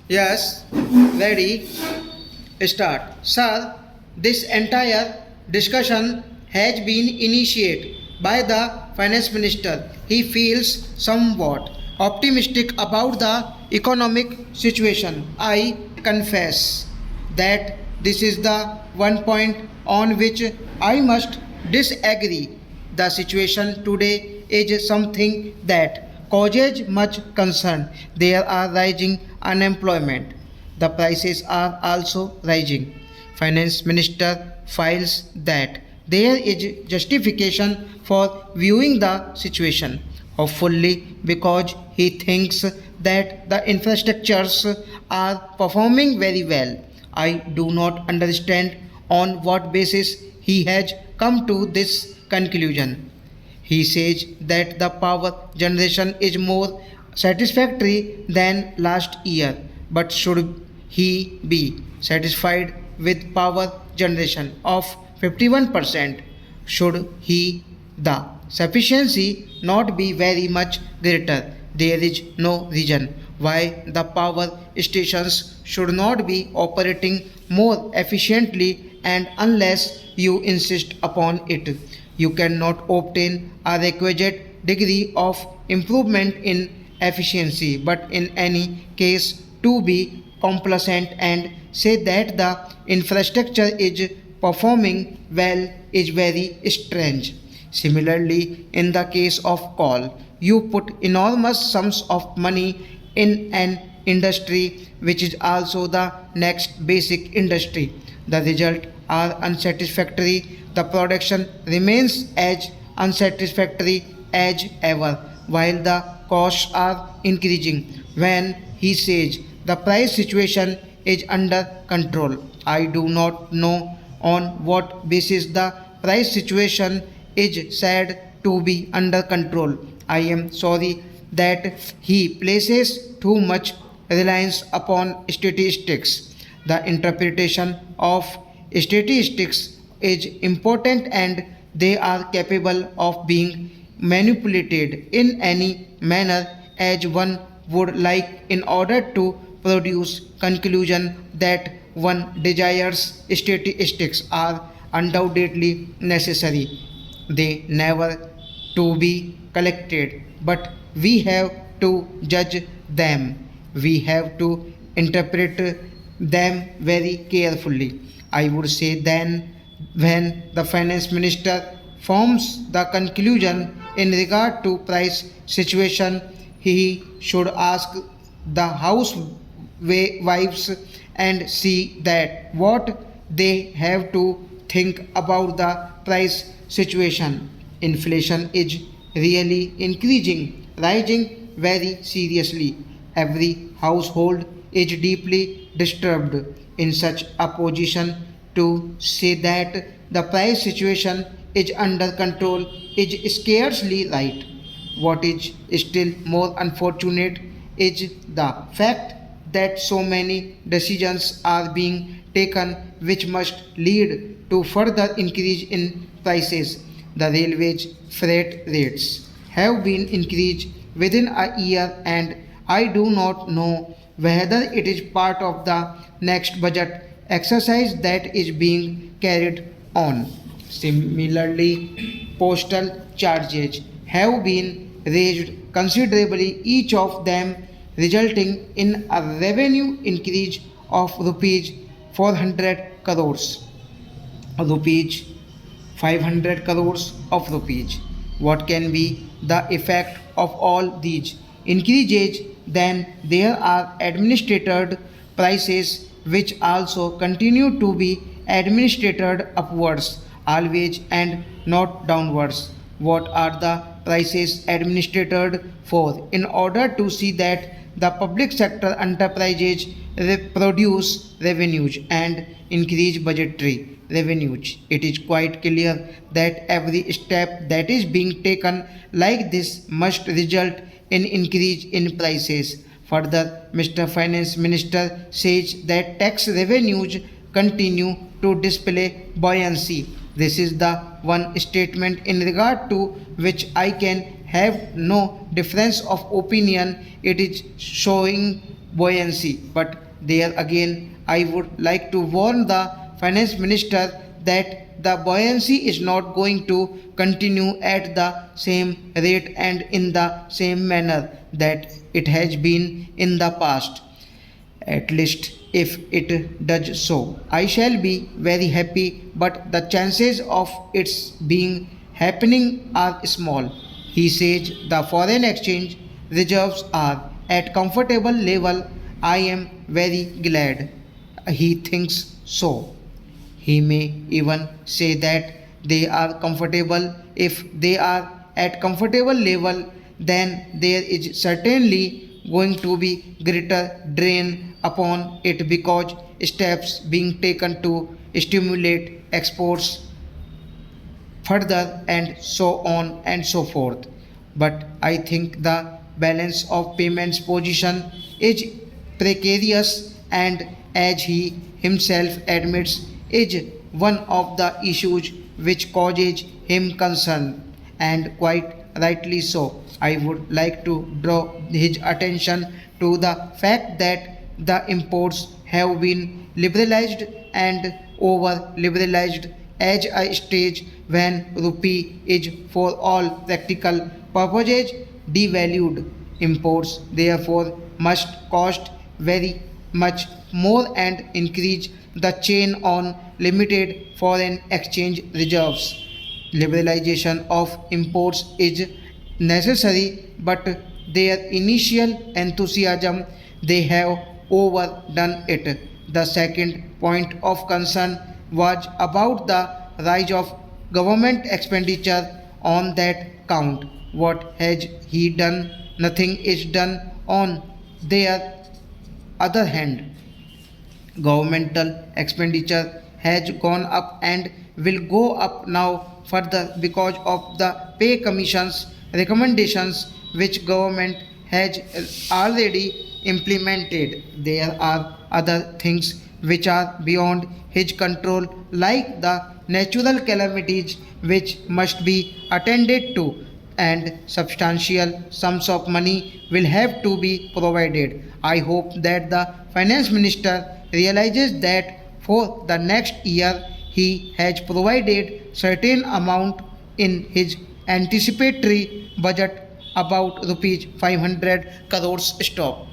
Yes, ready, start. Sir, this entire discussion has been initiated by the finance minister. He feels somewhat optimistic about the economic situation. I confess that this is the one point on which I must disagree. The situation today is something that causes much concern. There are rising unemployment. The prices are also rising. Finance Minister files that there is justification for viewing the situation. Hopefully, because he thinks that the infrastructures are performing very well. I do not understand on what basis he has come to this conclusion. He says that the power generation is more satisfactory than last year, but should he be satisfied with power generation of 51%? Should he the sufficiency not be very much greater? There is no reason why the power stations should not be operating more efficiently, and unless you insist upon it, you cannot obtain a requisite degree of improvement in efficiency. But in any case, to be complacent and say that the infrastructure is performing well is very strange. Similarly, in the case of coal, you put enormous sums of money in an industry which is also the next basic industry. The results are unsatisfactory. The production remains as unsatisfactory as ever, while the costs are increasing. When he says the price situation is under control, I do not know on what basis the price situation is said to be under control. I am sorry that he places too much reliance upon statistics. The interpretation of statistics is important, and they are capable of being manipulated in any manner as one would like in order to produce conclusion that one desires. Statistics are undoubtedly necessary. They never to be collected, but we have to judge them. We have to interpret them very carefully. I would say then, when the finance minister forms the conclusion in regard to price situation, he should ask the housewives and see that what they have to think about the price situation. Inflation is really increasing, rising very seriously. Every household is deeply disturbed. In such a position, to say that the price situation is under control is scarcely right. What is still more unfortunate is the fact that so many decisions are being taken which must lead to further increase in prices. The railways freight rates have been increased within a year, and I do not know whether it is part of the next budget exercise that is being carried on. Similarly, postal charges have been raised considerably, each of them resulting in a revenue increase of rupees 400 crores, rupees 500 crores of rupees. What can be the effect of all these increases? Then there are administered prices which also continue to be administered upwards, always and not downwards. What are the prices administered for? In order to see that the public sector enterprises produce revenues and increase budgetary revenues, it is quite clear that every step that is being taken like this must result in increase in prices. Further, Mr. Finance Minister says that tax revenues continue to display buoyancy. This is the one statement in regard to which I can have no difference of opinion. It is showing buoyancy. But there again, I would like to warn the finance minister that the buoyancy is not going to continue at the same rate and in the same manner that it has been in the past. At least if it does so, I shall be very happy, but the chances of its being happening are small. He says the foreign exchange reserves are at comfortable level. I am very glad he thinks so. He may even say that they are comfortable. If they are at comfortable level, then there is certainly going to be greater drain upon it because steps being taken to stimulate exports further and so on and so forth. But I think the balance of payments position is precarious, and as he himself admits, is one of the issues which causes him concern, and quite rightly so. I would like to draw his attention to the fact that the imports have been liberalized and over liberalized at a stage when rupee is for all practical purposes devalued. Imports therefore must cost very much more and increase the chain on limited foreign exchange reserves. Liberalization of imports is necessary, but their initial enthusiasm, they have overdone it. The second point of concern was about the rise of government expenditure on that count. What has he done? Nothing is done. On their other hand, governmental expenditure has gone up and will go up now further because of the pay commissions recommendations which government has already implemented. There are other things which are beyond his control, like the natural calamities which must be attended to, and substantial sums of money will have to be provided. I hope that the finance minister realizes that for the next year he has provided certain amount in his anticipatory budget, about rupees 500 crores. Stop.